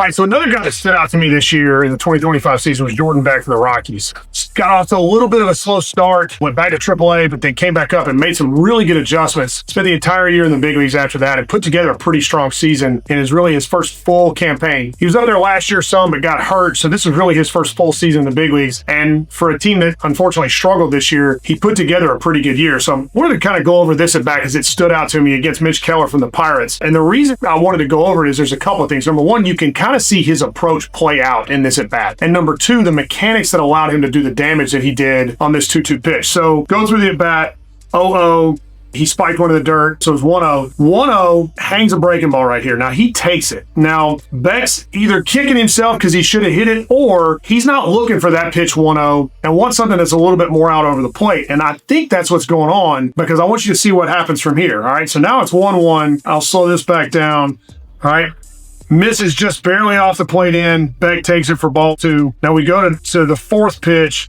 All right, so another guy that stood out to me this year in the 2025 season was Jordan Beck for the Rockies. Got off to a little bit of a slow start, went back to AAA, but then came back up and made some really good adjustments. Spent the entire year in the big leagues after that and put together a pretty strong season and is really his first full campaign. He was up there last year some, but got hurt, so this was really his first full season in the big leagues. And for a team that unfortunately struggled this year, he put together a pretty good year. So I wanted to kind of go over this at bat because it stood out to me against Mitch Keller from the Pirates. And the reason I wanted to go over it is there's a couple of things. Number one, you can kind of see his approach play out in this at bat. And number two, the mechanics that allowed him to do the damage that he did on this 2-2 pitch. So go through the at bat, 0-0. He spiked one in the dirt, so it's 1-0. 1-0, hangs a breaking ball right here. Now, he takes it. Now, Beck's either kicking himself because he should have hit it, or he's not looking for that pitch 1-0 and wants something that's a little bit more out over the plate. And I think that's what's going on because I want you to see what happens from here. All right, so now it's 1-1. I'll slow this back down. All right. Misses just barely off the plate in. Beck takes it for ball 2. Now we go to the fourth pitch.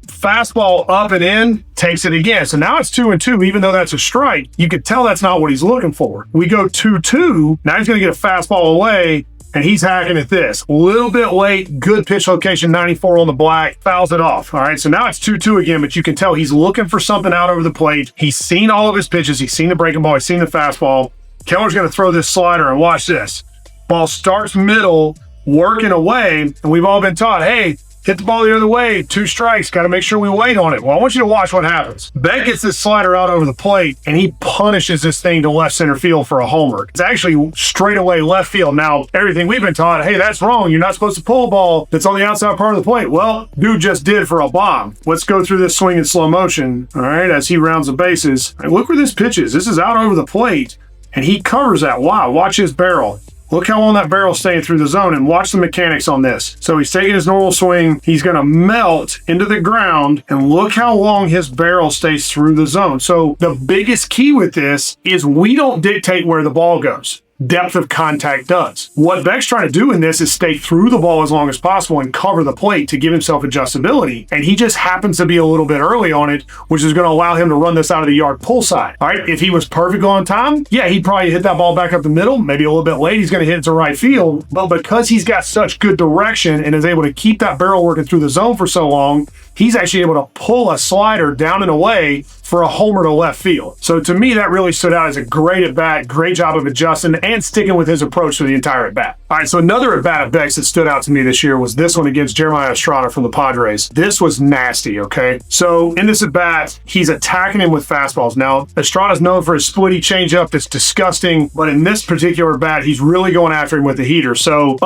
Fastball up and in, takes it again. So now it's 2-2, even though that's a strike. You could tell that's not what he's looking for. We go 2-2. Now he's going to get a fastball away, and he's hacking at this. A little bit late, good pitch location, 94 on the black, fouls it off. All right, so now it's 2-2 again, but you can tell he's looking for something out over the plate. He's seen all of his pitches. He's seen the breaking ball. He's seen the fastball. Keller's going to throw this slider, and watch this. Ball starts middle, working away, and we've all been taught, hey, hit the ball the other way, 2 strikes, got to make sure we wait on it. Well, I want you to watch what happens. Beck gets this slider out over the plate, and he punishes this thing to left center field for a homer. It's actually straight away left field. Now, everything we've been taught, hey, that's wrong. You're not supposed to pull a ball that's on the outside part of the plate. Well, dude just did for a bomb. Let's go through this swing in slow motion, all right, as he rounds the bases. All right, look where this pitch is. This is out over the plate, and he covers that. Wow, watch his barrel. Look how long that barrel's staying through the zone, and watch the mechanics on this. So he's taking his normal swing. He's going to melt into the ground, and look how long his barrel stays through the zone. So the biggest key with this is we don't dictate where the ball goes. Depth of contact does. What Beck's trying to do in this is stay through the ball as long as possible and cover the plate to give himself adjustability. And he just happens to be a little bit early on it, which is going to allow him to run this out of the yard pull side. All right, if he was perfect on time, yeah, he'd probably hit that ball back up the middle. Maybe a little bit late, he's going to hit it to right field. But because he's got such good direction and is able to keep that barrel working through the zone for so long, he's actually able to pull a slider down and away for a homer to left field. So to me, that really stood out as a great at-bat, great job of adjusting and sticking with his approach to the entire at-bat. All right, so another at-bat of Beck's that stood out to me this year was this one against Jeremiah Estrada from the Padres. This was nasty, okay? So in this at-bat, he's attacking him with fastballs. Now, Estrada's known for his splitty changeup that's disgusting, but in this particular at-bat, he's really going after him with the heater. So,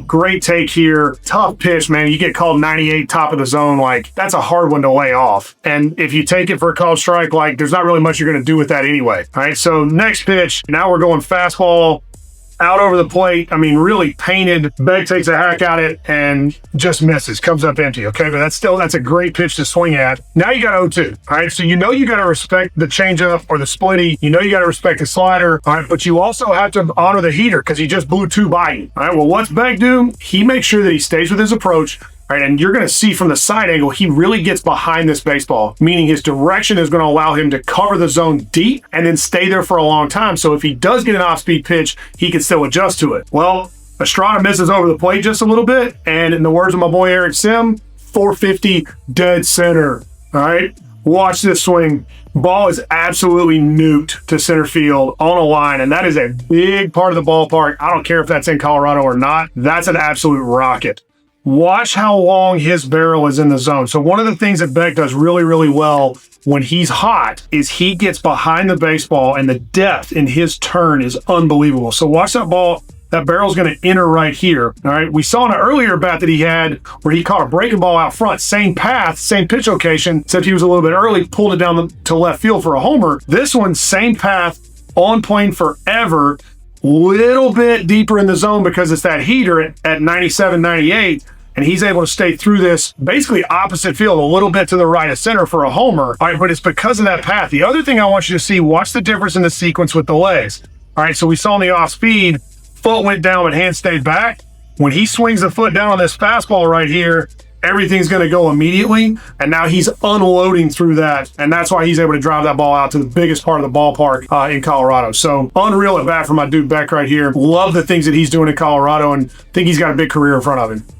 great take here. Tough pitch, man. You get called 98 top of the zone, like, that's a hard one to lay off. And if you take it for a called strike, like, there's not really much you're going to do with that anyway. All right, so next pitch, now we're going fastball out over the plate. I mean, really painted. Beck takes a hack at it and just misses, comes up empty. Okay, but that's a great pitch to swing at. Now you got 0-2. All right, so you know you got to respect the changeup or the splitty. You know you got to respect the slider. All right, but you also have to honor the heater because he just blew 2 by you. All right, well, what's Beck do? He makes sure that he stays with his approach. All right, and you're going to see from the side angle, he really gets behind this baseball, meaning his direction is going to allow him to cover the zone deep and then stay there for a long time. So if he does get an off-speed pitch, he can still adjust to it. Well, Estrada misses over the plate just a little bit, and in the words of my boy Eric Sim, 450 dead center. All right, watch this swing. Ball is absolutely nuked to center field on a line, and that is a big part of the ballpark. I don't care if that's in Colorado or not. That's an absolute rocket. Watch how long his barrel is in the zone. So one of the things that Beck does really, really well when he's hot is he gets behind the baseball, and the depth in his turn is unbelievable. So watch that ball. That barrel's going to enter right here. All right. We saw in an earlier bat that he had where he caught a breaking ball out front, same path, same pitch location, except he was a little bit early, pulled it down to left field for a homer. This one, same path, on plane forever, little bit deeper in the zone because it's that heater at 97, 98. And he's able to stay through this basically opposite field, a little bit to the right of center for a homer. All right, but it's because of that path. The other thing I want you to see, watch the difference in the sequence with the legs. All right, so we saw in the off speed, foot went down, but hand stayed back. When he swings the foot down on this fastball right here, everything's going to go immediately. And now he's unloading through that. And that's why he's able to drive that ball out to the biggest part of the ballpark in Colorado. So unreal at bat for my dude Beck right here. Love the things that he's doing in Colorado and think he's got a big career in front of him.